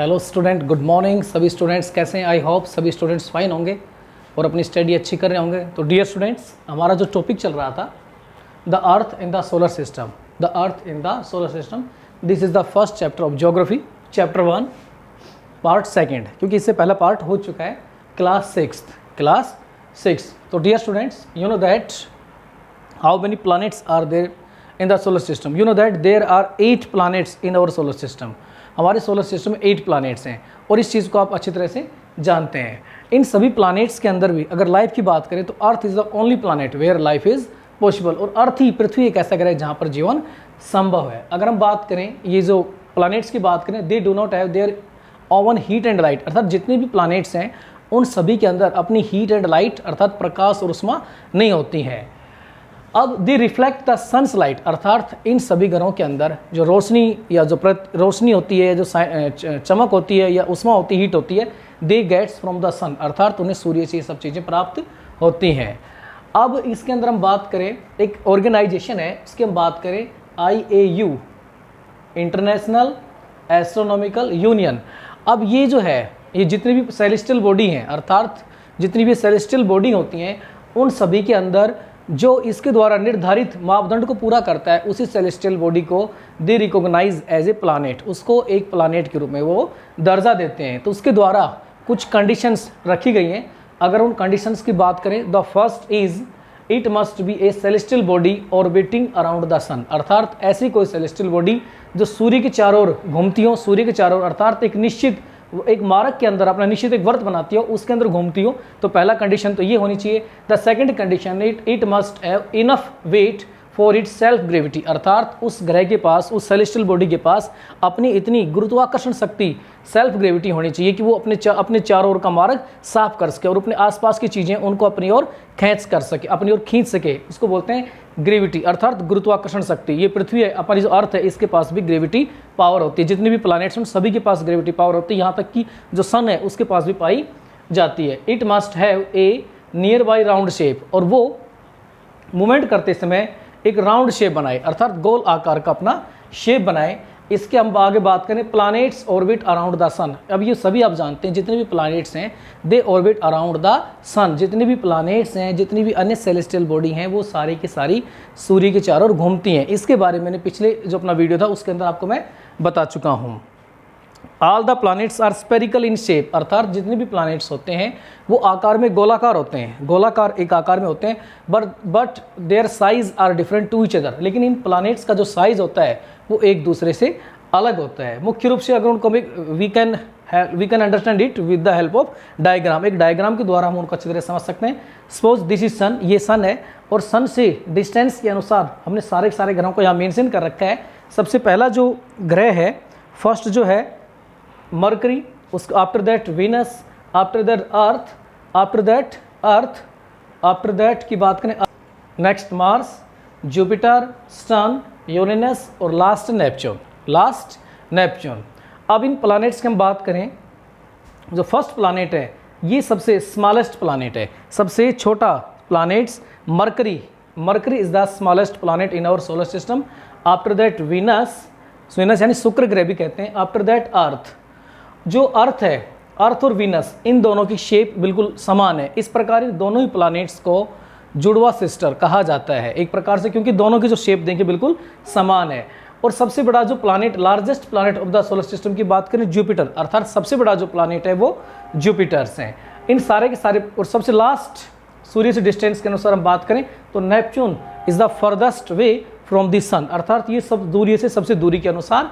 Hello student, good morning. सभी students कैसे हैं? आई होप सभी स्टूडेंट्स फाइन होंगे और अपनी स्टडी अच्छी कर रहे होंगे। तो डियर स्टूडेंट्स, हमारा जो टॉपिक चल रहा था the earth in the solar system, the earth in the solar system, this is the first chapter of geography, chapter 1 part second, क्योंकि इससे पहला पार्ट हो चुका है क्लास सिक्स। तो dear students, you know that how many planets are there in the solar system? You know that there are 8 planets in our solar system. हमारे solar system में 8 planets हैं और इस चीज़ को आप अच्छी तरह से जानते हैं। इन सभी प्लैनेट्स के अंदर भी अगर लाइफ की बात करें तो earth is the only planet where life is possible. और अर्थ ही, पृथ्वी एक ऐसा ग्रह है जहाँ पर जीवन संभव है। अगर हम बात करें ये जो प्लैनेट्स की बात करें, they do not have their own heat and light, अर्थात जितने भी प्लैनेट्स हैं उन सभी के अंदर अपनी हीट एंड लाइट अर्थात प्रकाश और उष्मा नहीं होती है। अब they reflect the sun's light, अर्थात इन सभी ग्रहों के अंदर जो रोशनी या जो रोशनी होती है, जो चमक होती है या उष्मा होती है, हीट होती है, दे गेट्स फ्रॉम द सन, अर्थात उन्हें सूर्य से ये सब चीज़ें प्राप्त होती हैं। अब इसके अंदर हम बात करें, एक ऑर्गेनाइजेशन है, इसकी हम बात करें IAU, इंटरनेशनल एस्ट्रोनॉमिकल यूनियन। अब ये जो है, ये जितनी भी सेलेस्टियल बॉडी हैं, अर्थात जितनी भी सेलेस्टियल बॉडी होती हैं, उन सभी के अंदर जो इसके द्वारा निर्धारित मापदंड को पूरा करता है, उसी सेलेस्टियल बॉडी को दे रिकॉग्नाइज एज ए प्लानेट, उसको एक प्लानेट के रूप में वो दर्जा देते हैं। तो उसके द्वारा कुछ कंडीशंस रखी गई हैं। अगर उन कंडीशंस की बात करें, the first is it must be a celestial body orbiting around the Sun, अर्थात ऐसी कोई सेलेस्टियल बॉडी जो सूर्य के चारों ओर घूमती हो, सूर्य के चारों ओर अर्थात एक निश्चित एक मार्ग के अंदर अपना निश्चित एक वर्त बनाती हो, उसके अंदर घूमती हो। तो पहला कंडीशन तो ये होनी चाहिए। The second condition, it must have enough weight for its self gravity, अर्थात उस ग्रह के पास, उस सेलेस्टियल बॉडी के पास अपनी इतनी गुरुत्वाकर्षण शक्ति, सेल्फ ग्रेविटी होनी चाहिए कि वो अपने चारों ओर का मार्ग साफ कर सके और अपने आसपास की चीज़ें उनको अपनी ओर खींच सके। उसको बोलते हैं ग्रेविटी, अर्थात गुरुत्वाकर्षण शक्ति। ये पृथ्वी है, अपनी जो अर्थ है, इसके पास भी ग्रेविटी पावर होती है। जितने भी प्लैनेट्स हैं सभी के पास ग्रेविटी पावर होती है, यहाँ तक कि जो सन है उसके पास भी पाई जाती है। It must have a near by round shape, और वो मूवमेंट करते समय एक राउंड शेप बनाए, अर्थात गोल आकार का अपना शेप बनाए। इसके हम आगे बात करें, प्लैनेट्स ऑर्बिट अराउंड द सन। अब ये सभी आप जानते हैं, जितने भी प्लैनेट्स हैं दे ऑर्बिट अराउंड द सन। जितने भी प्लैनेट्स हैं, जितनी भी अन्य सेलेस्टियल बॉडी हैं, वो सारी की सारी सूर्य के चारों ओर घूमती हैं। इसके बारे में मैंने पिछले जो अपना वीडियो था उसके अंदर आपको मैं बता चुका हूँ। All the planets are spherical in shape, अर्थात जितने भी प्लैनेट्स होते हैं वो आकार में गोलाकार होते हैं, गोलाकार एक आकार में होते हैं। But their size are different to each other, लेकिन इन प्लैनेट्स का जो साइज होता है वो एक दूसरे से अलग होता है। मुख्य रूप से अगर उनको we can understand it with the help of diagram, एक डायग्राम के द्वारा हम उनको अच्छी तरह समझ सकते हैं। सपोज दिस इज सन, ये सन है, और सन से डिस्टेंस के अनुसार हमने सारे ग्रहों को यहाँ मेंशन कर रखा है। सबसे पहला जो ग्रह है, फर्स्ट जो है मरकरी, उसको after that Venus, after that earth, after that की बात करें next Mars, Jupiter, Sun, Uranus और लास्ट नेपच्यून। अब इन प्लैनेट्स की हम बात करें, जो फर्स्ट प्लैनेट है ये सबसे स्मॉलेस्ट प्लैनेट है, सबसे छोटा planets Mercury is the smallest planet in our solar system. After that Venus यानी शुक्र ग्रह भी कहते हैं। आफ्टर दैट अर्थ, जो अर्थ है, अर्थ और वीनस इन दोनों की शेप बिल्कुल समान है। इस प्रकार इन दोनों ही प्लैनेट्स को जुड़वा सिस्टर कहा जाता है एक प्रकार से, क्योंकि दोनों की जो शेप देंगे बिल्कुल समान है। और सबसे बड़ा जो planet, largest planet of the solar system की बात करें, जुपिटर, अर्थात सबसे बड़ा जो प्लैनेट है वो जुपिटर्स हैं। इन सारे के सारे, और सबसे लास्ट सूर्य से डिस्टेंस के अनुसार हम बात करें तो Neptune is the farthest way from the Sun, अर्थात ये सब दूरी से सबसे दूरी के अनुसार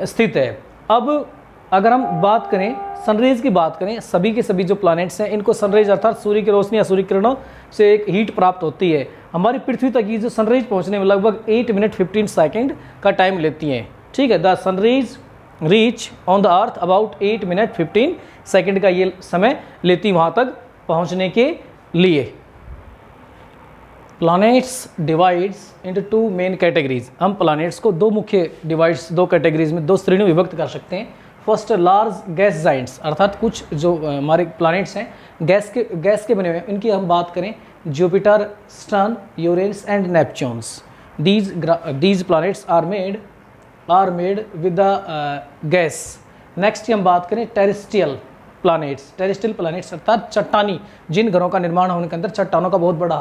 स्थित है। अब अगर हम बात करें सनरेज की बात करें, सभी के सभी जो प्लैनेट्स हैं इनको सनरेज अर्थात सूर्य की रोशनी या सूर्य किरणों से एक हीट प्राप्त होती है। हमारी पृथ्वी तक ये जो सनरेज पहुंचने में लगभग 8 मिनट 15 सेकंड का टाइम लेती हैं। ठीक है, the sun rays reach on the earth about 8 minute 15 second का ये समय लेती वहाँ तक पहुँचने के लिए। Planets divides into 2 main categories. हम प्लैनेट्स को दो कैटेगरीज में, 2 श्रेणियों में विभक्त कर सकते हैं। फर्स्ट, लार्ज गैस जाइंट्स, अर्थात कुछ जो हमारे प्लैनेट्स हैं गैस के बने हुए हैं, इनकी हम बात करें, Jupiter, Sun, Uranus and Neptunes. These planets are made with the gas next हम बात करें टेरेस्ट्रियल प्लैनेट्स। टेरेस्ट्रियल प्लैनेट्स अर्थात चट्टानी, जिन ग्रहों का निर्माण होने के अंदर चट्टानों का बहुत बड़ा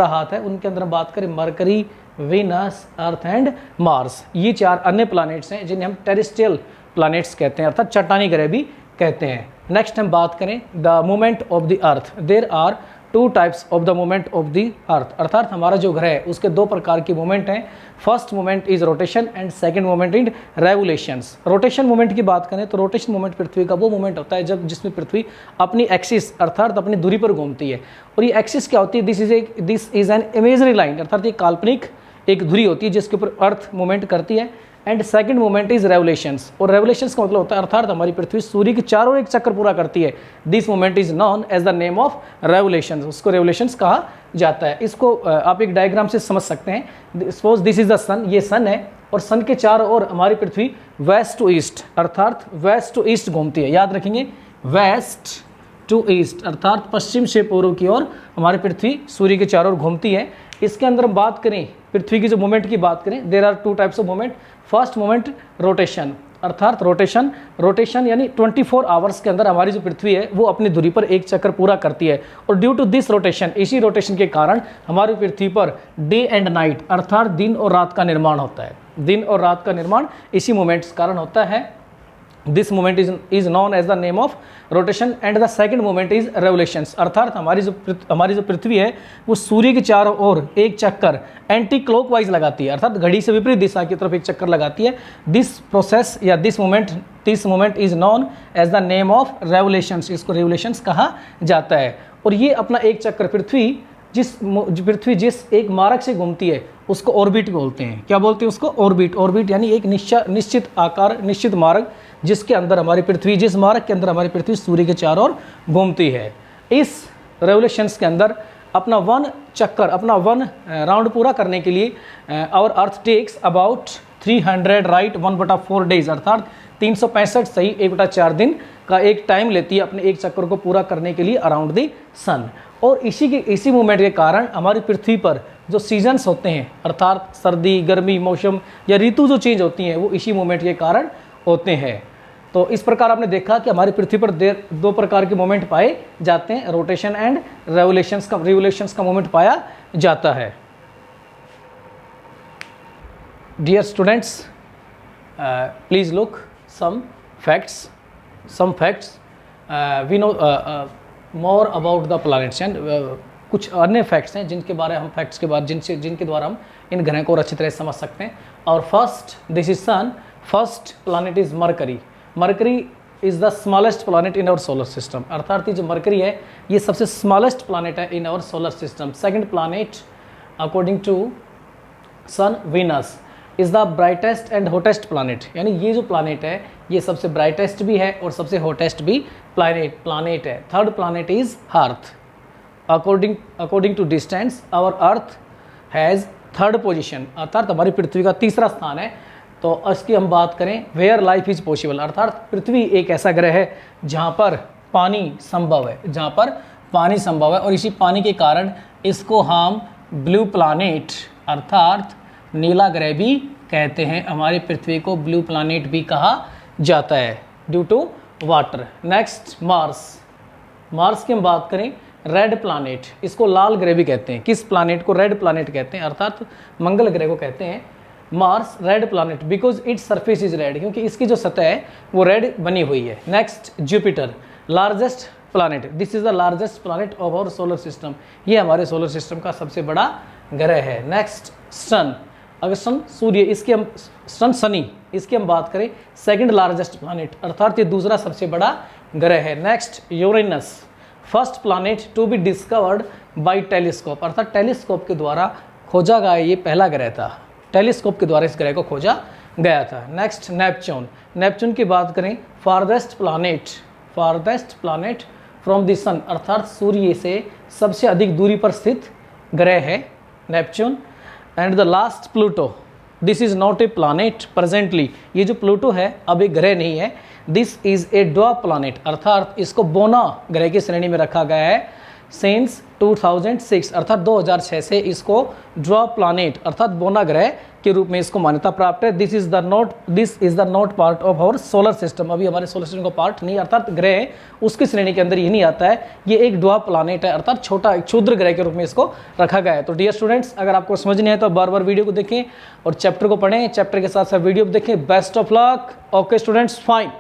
हाथ है, उनके अंदर हम बात करें mercury, Venus, earth and Mars. ये 4 अन्य प्लैनेट्स हैं जिन्हें हम टेरेस्ट्रियल प्लैनेट्स कहते हैं अर्थात चट्टानी ग्रह भी कहते हैं। नेक्स्ट हम बात करें the movement of the earth. There are 2 types of the movement of the earth, अर्थात हमारा जो ग्रह है उसके 2 प्रकार की मूवमेंट हैं। First movement is rotation and second movement is revolutions. Rotation movement की बात करें तो रोटेशन मूवमेंट पृथ्वी का वो मूवमेंट होता है जब जिसमें पृथ्वी अपनी एक्सिस अर्थात अपनी दूरी पर घूमती है। और ये एक्सिस क्या होती है? This is an imagery line, अर्थात ये काल्पनिक एक धुरी होती है जिसके ऊपर अर्थ मूवमेंट करती है। And second movement is revolutions, और रेवोल्यूशंस का मतलब होता है अर्थात हमारी पृथ्वी सूर्य के चारों एक चक्कर पूरा करती है। This movement is known as the name of revolutions, उसको रेवोल्यूशंस कहा जाता है। इसको आप एक डायग्राम से समझ सकते हैं। सपोज दिस इज द सन, ये सन है और सन के चारों ओर हमारी पृथ्वी वेस्ट टू ईस्ट अर्थात वेस्ट टू ईस्ट घूमती है। याद रखेंगे, वेस्ट टू ईस्ट अर्थात पश्चिम से पूर्व की ओर हमारी पृथ्वी सूर्य के चारों ओर घूमती है। इसके अंदर हम बात करें पृथ्वी की जो मूवमेंट की बात करें, there are 2 types of movement. First movement rotation, अर्थात रोटेशन यानी 24 आवर्स के अंदर हमारी जो पृथ्वी है वो अपनी धुरी पर एक चक्कर पूरा करती है। और ड्यू टू दिस रोटेशन, इसी रोटेशन के कारण हमारी पृथ्वी पर डे एंड नाइट अर्थात दिन और रात का निर्माण होता है। दिन और रात का निर्माण इसी मूवमेंट के कारण होता है। This movement is known as the name of rotation and the second movement is revolutions, अर्थात हमारी जो पृथ्वी है वो सूर्य के चारों ओर एक चक्कर एंटी क्लॉकवाइज लगाती है, अर्थात घड़ी से विपरीत दिशा की तरफ एक चक्कर लगाती है। दिस प्रोसेस या this movement is known as the name of revolutions, इसको रेवोल्यूशंस कहा जाता है। और ये अपना एक चक्कर पृथ्वी जिस एक मार्ग से घूमती है उसको ऑर्बिट बोलते हैं। क्या बोलते हैं उसको? ऑर्बिट यानी एक निश्चित आकार, निश्चित मार्ग जिस मार्ग के अंदर हमारी पृथ्वी सूर्य के चारों ओर घूमती है। इस रेवोल्यूशंस के अंदर अपना वन राउंड पूरा करने के लिए our earth takes about 300 right 1/4 days, अर्थात 365 सही 1/4 दिन का एक टाइम लेती है अपने एक चक्कर को पूरा करने के लिए अराउंड द सन। और इसी मूवमेंट के कारण हमारी पृथ्वी पर जो सीजन्स होते हैं अर्थात सर्दी, गर्मी, मौसम या ऋतु जो चेंज होती हैं वो इसी मूवमेंट के कारण होते हैं। तो इस प्रकार आपने देखा कि हमारी पृथ्वी पर 2 प्रकार के मूवमेंट पाए जाते हैं, रोटेशन एंड रेवोल्यूशंस का मूवमेंट पाया जाता है। Dear students, please look some facts we know more about the planets and कुछ अन्य फैक्ट्स हैं जिनके द्वारा हम इन ग्रहों को अच्छी तरह समझ सकते हैं। और first, this is sun. First planet is Mercury is the smallest planet in our solar system, अर्थात ये जो मरकरी है ये सबसे स्मॉलेस्ट प्लैनेट है in our solar system. Second planet according to sun, Venus is the brightest and hottest planet, यानी ये जो प्लैनेट है ये सबसे ब्राइटेस्ट भी है और सबसे हॉटेस्ट भी प्लैनेट है। Third planet is earth. According to distance our earth has third position, अर्थात हमारी पृथ्वी का तीसरा स्थान है। तो इसकी हम बात करें वेयर लाइफ इज पॉसिबल, अर्थात पृथ्वी एक ऐसा ग्रह है जहाँ पर पानी संभव है और इसी पानी के कारण इसको हम ब्लू प्लैनेट अर्थात नीला ग्रह भी कहते हैं। हमारी पृथ्वी को ब्लू प्लैनेट भी कहा जाता है due to water. Next Mars की हम बात करें, रेड प्लैनेट, इसको लाल ग्रह भी कहते हैं। किस प्लैनेट को रेड प्लैनेट कहते हैं? अर्थात मंगल ग्रह को कहते हैं Mars red planet because its surface is red, क्योंकि इसकी जो सतह है वो रेड बनी हुई है। Next Jupiter, largest planet, this is the largest planet of our solar system, ये हमारे सोलर सिस्टम का सबसे बड़ा ग्रह है। नेक्स्ट सन, अगर सन सूर्य, इसकी हम बात करें सेकंड लार्जेस्ट प्लैनेट, अर्थात ये दूसरा सबसे बड़ा ग्रह है। Next Uranus, first planet to be discovered by telescope, अर्थात टेलीस्कोप के द्वारा खोजा गया ये पहला ग्रह था, टेलीस्कोप के द्वारा इस ग्रह को खोजा गया था। नेक्स्ट नेपच्यून की बात करें, farthest planet from the Sun, अर्थात सूर्य से सबसे अधिक दूरी पर स्थित ग्रह है Neptune. And the last Pluto, this is not a planet presently, ये जो प्लूटो है अब एक ग्रह नहीं है, this is a dwarf planet, अर्थात इसको बोना ग्रह की श्रेणी में रखा गया है सिंस 2006, अर्थात 2006 से इसको ड्वार्फ प्लैनेट अर्थात बोना ग्रह के रूप में इसको मान्यता प्राप्त है। This is the not part of our solar system. अभी हमारे सोलर सिस्टम का पार्ट नहीं, अर्थात ग्रह उसकी श्रेणी के अंदर ये नहीं आता है। ये एक ड्वार्फ प्लैनेट है, अर्थात छोटा एक क्षुद्र ग्रह के रूप में इसको रखा गया है। तो डियर स्टूडेंट्स, अगर आपको समझ नहीं है तो बार बार वीडियो को देखें और चैप्टर को पढ़ें, चैप्टर के साथ साथ वीडियो को देखें। Best of luck. Okay students, fine.